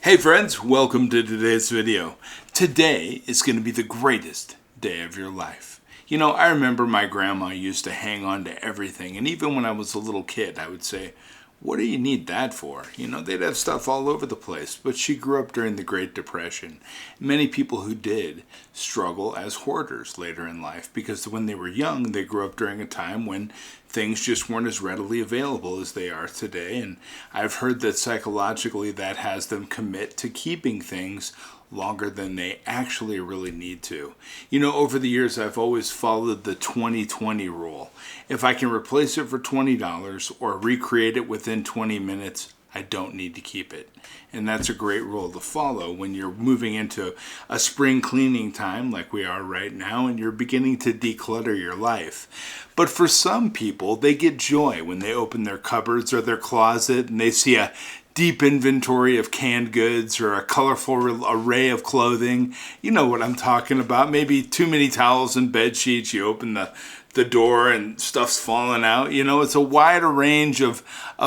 Hey friends, welcome to today's video. Today is going to be the greatest day of your life. You know, I remember my grandma used to hang on to everything, and even when I was a little kid, I would say, what do you need that for? You know, they'd have stuff all over the place, but she grew up during the Great Depression. Many people who did struggle as hoarders later in life because when they were young, they grew up during a time when things just weren't as readily available as they are today. And I've heard that psychologically that has them commit to keeping things longer than they actually really need to. You know, over the years, I've always followed the 20-20 rule. If I can replace it for $20 or recreate it within 20 minutes, I don't need to keep it. And that's a great rule to follow when you're moving into a spring cleaning time like we are right now and you're beginning to declutter your life. But for some people, they get joy when they open their cupboards or their closet and they see a deep inventory of canned goods or a colorful array of clothing. You know what I'm talking about. Maybe too many towels and bed sheets. You open the door and stuff's falling out. You know, it's a wider range of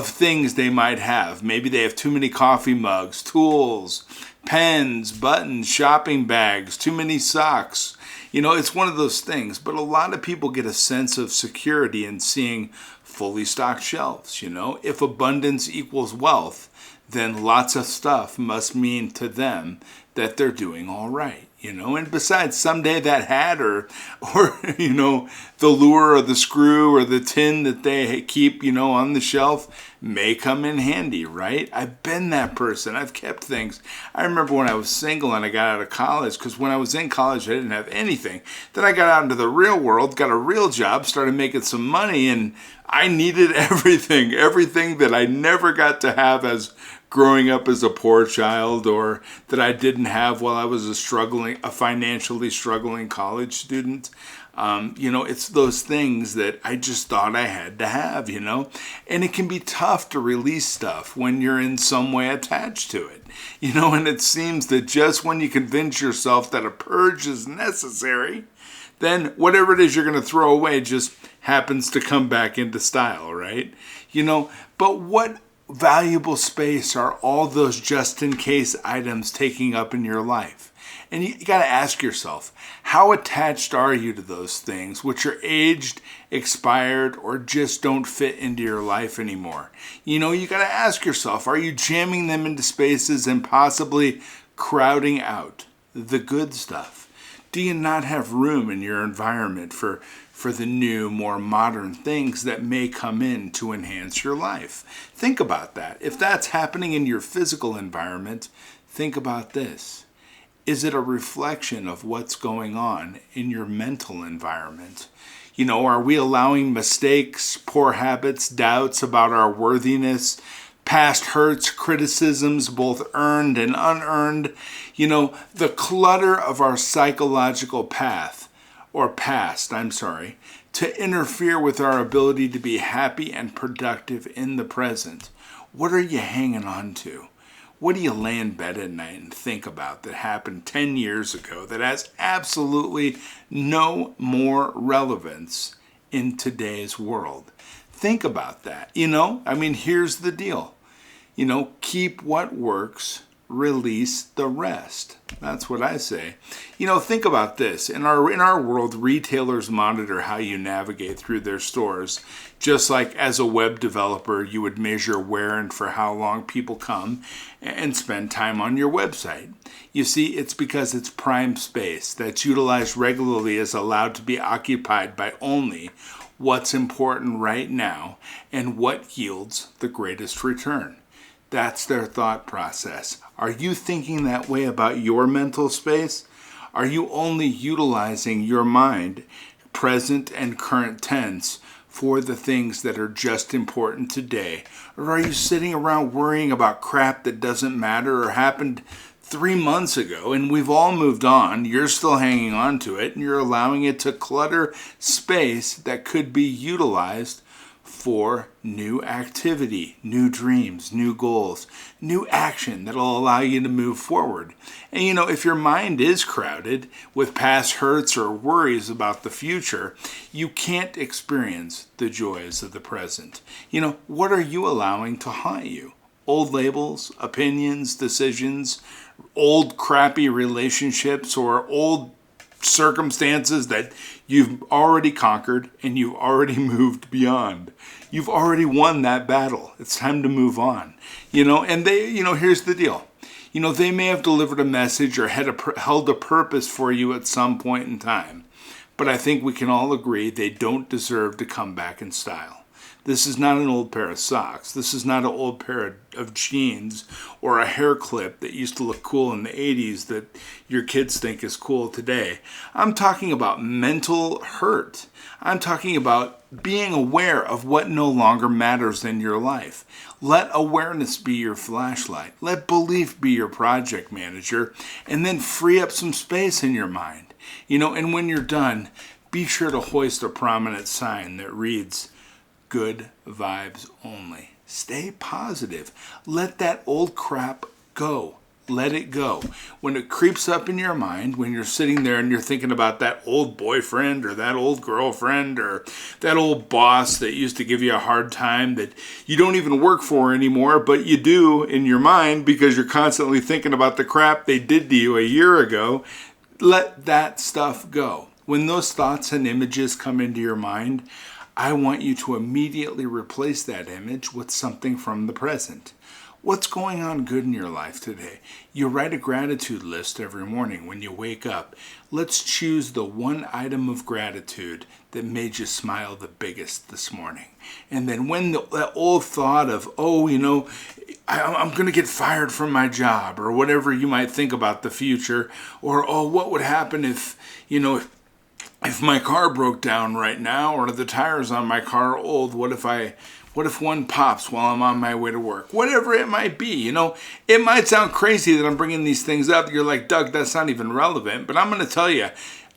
things they might have. Maybe they have too many coffee mugs, tools, pens, buttons, shopping bags, too many socks. You know, it's one of those things. But a lot of people get a sense of security in seeing fully stocked shelves. You know, if abundance equals wealth, then lots of stuff must mean to them that they're doing all right, you know. And besides, someday that hat or you know, the lure or the screw or the tin that they keep, you know, on the shelf may come in handy, right? I've been that person. I've kept things. I remember when I was single and I got out of college, because when I was in college, I didn't have anything. Then I got out into the real world, got a real job, started making some money, and I needed everything that I never got to have as growing up as a poor child, or that I didn't have while I was a financially struggling college student. You know, it's those things that I just thought I had to have, you know. And it can be tough to release stuff when you're in some way attached to it. You know, and it seems that just when you convince yourself that a purge is necessary, then whatever it is you're going to throw away just happens to come back into style, right? You know, but what valuable space are all those just-in-case items taking up in your life? And you got to ask yourself, how attached are you to those things which are aged, expired, or just don't fit into your life anymore? You know, you got to ask yourself, are you jamming them into spaces and possibly crowding out the good stuff? Do you not have room in your environment for the new, more modern things that may come in to enhance your life? Think about that. If that's happening in your physical environment, think about this. Is it a reflection of what's going on in your mental environment? You know, are we allowing mistakes, poor habits, doubts about our worthiness, past hurts, criticisms, both earned and unearned, you know, the clutter of our psychological past, to interfere with our ability to be happy and productive in the present? What are you hanging on to? What do you lay in bed at night and think about that happened 10 years ago that has absolutely no more relevance in today's world? Think about that. You know, I mean, here's the deal. You know, keep what works, release the rest. That's what I say. You know, think about this. In our world, retailers monitor how you navigate through their stores. Just like as a web developer, you would measure where and for how long people come and spend time on your website. You see, it's because it's prime space that's utilized regularly is allowed to be occupied by only what's important right now and what yields the greatest return. That's their thought process. Are you thinking that way about your mental space? Are you only utilizing your mind, present and current tense, for the things that are just important today? Or are you sitting around worrying about crap that doesn't matter or happened 3 months ago and we've all moved on? You're still hanging on to it and you're allowing it to clutter space that could be utilized for new activity, new dreams, new goals, new action that'll allow you to move forward. And you know, if your mind is crowded with past hurts or worries about the future, you can't experience the joys of the present. You know, what are you allowing to haunt you? old labels, opinions, decisions, old crappy relationships, or old circumstances that you've already conquered and you've already moved beyond. You've already won that battle. It's time to move on. And here's the deal. They may have delivered a message or held a purpose for you at some point in time, but I think we can all agree they don't deserve to come back in style. This is not an old pair of socks. This is not an old pair of jeans or a hair clip that used to look cool in the 80s that your kids think is cool today. I'm talking about mental hurt. I'm talking about being aware of what no longer matters in your life. Let awareness be your flashlight. Let belief be your project manager, and then free up some space in your mind. And when you're done, be sure to hoist a prominent sign that reads, "Good vibes only." Stay positive. Let that old crap go. Let it go. When it creeps up in your mind, when you're sitting there and you're thinking about that old boyfriend or that old girlfriend or that old boss that used to give you a hard time that you don't even work for anymore, but you do in your mind because you're constantly thinking about the crap they did to you a year ago, let that stuff go. When those thoughts and images come into your mind, I want you to immediately replace that image with something from the present. What's going on good in your life today? You write a gratitude list every morning when you wake up. Let's choose the one item of gratitude that made you smile the biggest this morning. And then when that old thought of, I'm going to get fired from my job, or whatever you might think about the future, or, what would happen if my car broke down right now, or the tires on my car are old, what if one pops while I'm on my way to work? Whatever it might be, it might sound crazy that I'm bringing these things up. You're like, Doug, that's not even relevant. But I'm going to tell you,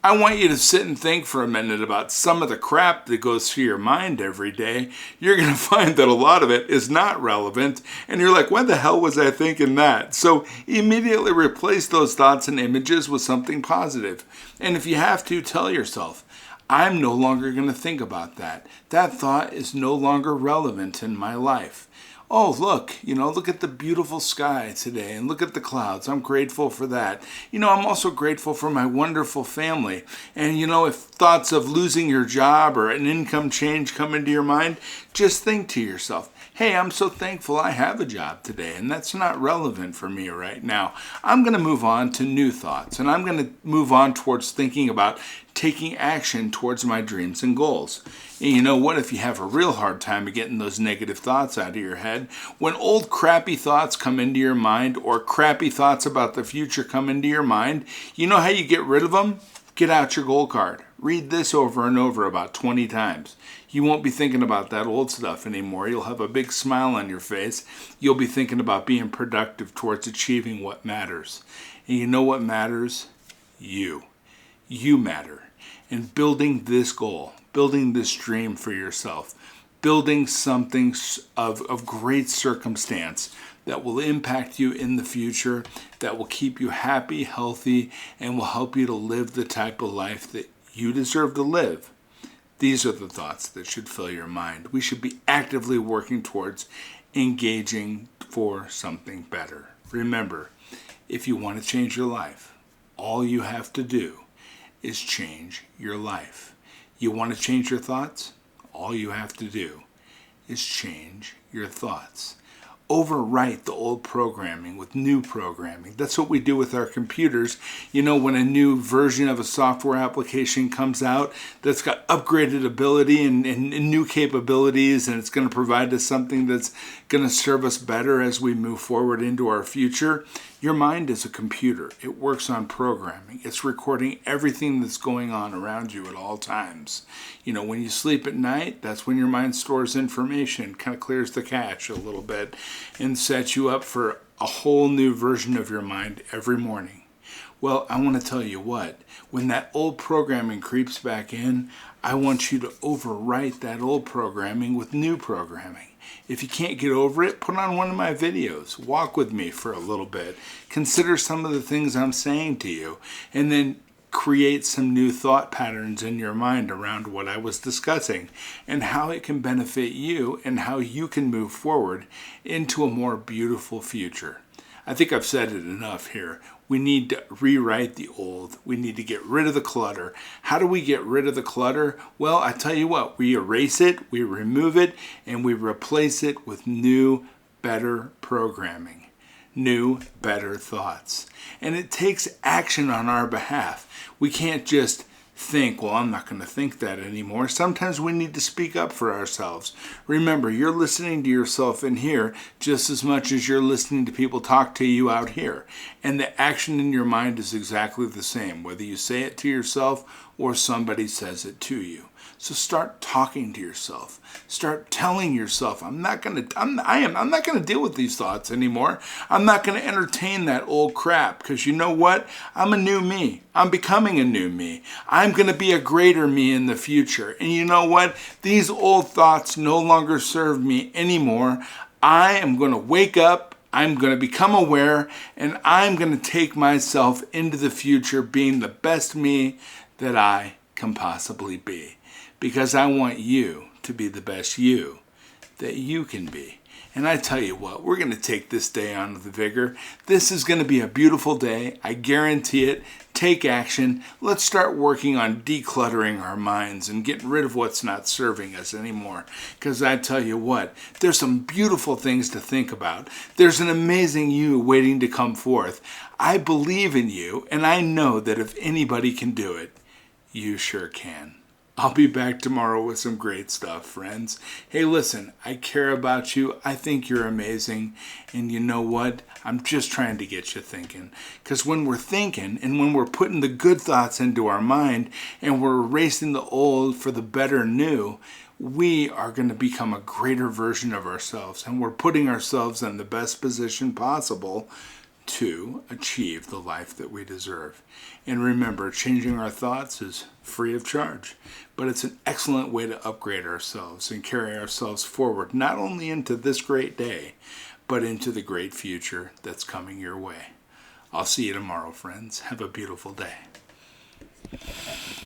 I want you to sit and think for a minute about some of the crap that goes through your mind every day. You're going to find that a lot of it is not relevant. And you're like, why the hell was I thinking that? So immediately replace those thoughts and images with something positive. And if you have to, tell yourself, I'm no longer going to think about that. That thought is no longer relevant in my life. Oh, look at the beautiful sky today and look at the clouds. I'm grateful for that. I'm also grateful for my wonderful family. And if thoughts of losing your job or an income change come into your mind, just think to yourself, hey, I'm so thankful I have a job today, and that's not relevant for me right now. I'm going to move on to new thoughts, and I'm going to move on towards thinking about taking action towards my dreams and goals. And you know what? If you have a real hard time of getting those negative thoughts out of your head, when old crappy thoughts come into your mind or crappy thoughts about the future come into your mind, you know how you get rid of them? Get out your goal card. Read this over and over about 20 times. You won't be thinking about that old stuff anymore. You'll have a big smile on your face. You'll be thinking about being productive towards achieving what matters. And you know what matters? You. You matter. And building this goal, building this dream for yourself, building something of great circumstance that will impact you in the future, that will keep you happy, healthy, and will help you to live the type of life that you deserve to live. These are the thoughts that should fill your mind. We should be actively working towards engaging for something better. Remember, if you want to change your life, all you have to do is change your life. You want to change your thoughts? All you have to do is change your thoughts. Overwrite the old programming with new programming. That's what we do with our computers. When a new version of a software application comes out that's got upgraded ability and new capabilities, and it's going to provide us something that's going to serve us better as we move forward into our future. Your mind is a computer. It works on programming. It's recording everything that's going on around you at all times. When you sleep at night, that's when your mind stores information, kind of clears the cache a little bit, and sets you up for a whole new version of your mind every morning. Well, I want to tell you what, when that old programming creeps back in, I want you to overwrite that old programming with new programming. If you can't get over it, put on one of my videos. Walk with me for a little bit. Consider some of the things I'm saying to you. And then create some new thought patterns in your mind around what I was discussing and how it can benefit you and how you can move forward into a more beautiful future. I think I've said it enough here. We need to rewrite the old. We need to get rid of the clutter. How do we get rid of the clutter? Well, I tell you what, we erase it, we remove it, and we replace it with new, better programming. New, better thoughts. And it takes action on our behalf. We can't just think, well, I'm not going to think that anymore. Sometimes we need to speak up for ourselves. Remember, you're listening to yourself in here just as much as you're listening to people talk to you out here. And the action in your mind is exactly the same, whether you say it to yourself or somebody says it to you. So start talking to yourself. Start telling yourself, I'm not going to deal with these thoughts anymore. I'm not going to entertain that old crap, because you know what? I'm a new me. I'm becoming a new me. I'm going to be a greater me in the future. And you know what? These old thoughts no longer serve me anymore. I am going to wake up. I'm going to become aware, and I'm going to take myself into the future being the best me that I can possibly be. Because I want you to be the best you that you can be. And I tell you what, we're going to take this day on with vigor. This is going to be a beautiful day. I guarantee it. Take action. Let's start working on decluttering our minds and getting rid of what's not serving us anymore. Because I tell you what, there's some beautiful things to think about. There's an amazing you waiting to come forth. I believe in you, and I know that if anybody can do it, you sure can. I'll be back tomorrow with some great stuff, friends. Hey, listen, I care about you. I think you're amazing. And you know what? I'm just trying to get you thinking. Because when we're thinking and when we're putting the good thoughts into our mind and we're erasing the old for the better new, we are going to become a greater version of ourselves. And we're putting ourselves in the best position possible to achieve the life that we deserve. And remember, changing our thoughts is free of charge, but it's an excellent way to upgrade ourselves and carry ourselves forward, not only into this great day, but into the great future that's coming your way. I'll see you tomorrow, friends. Have a beautiful day.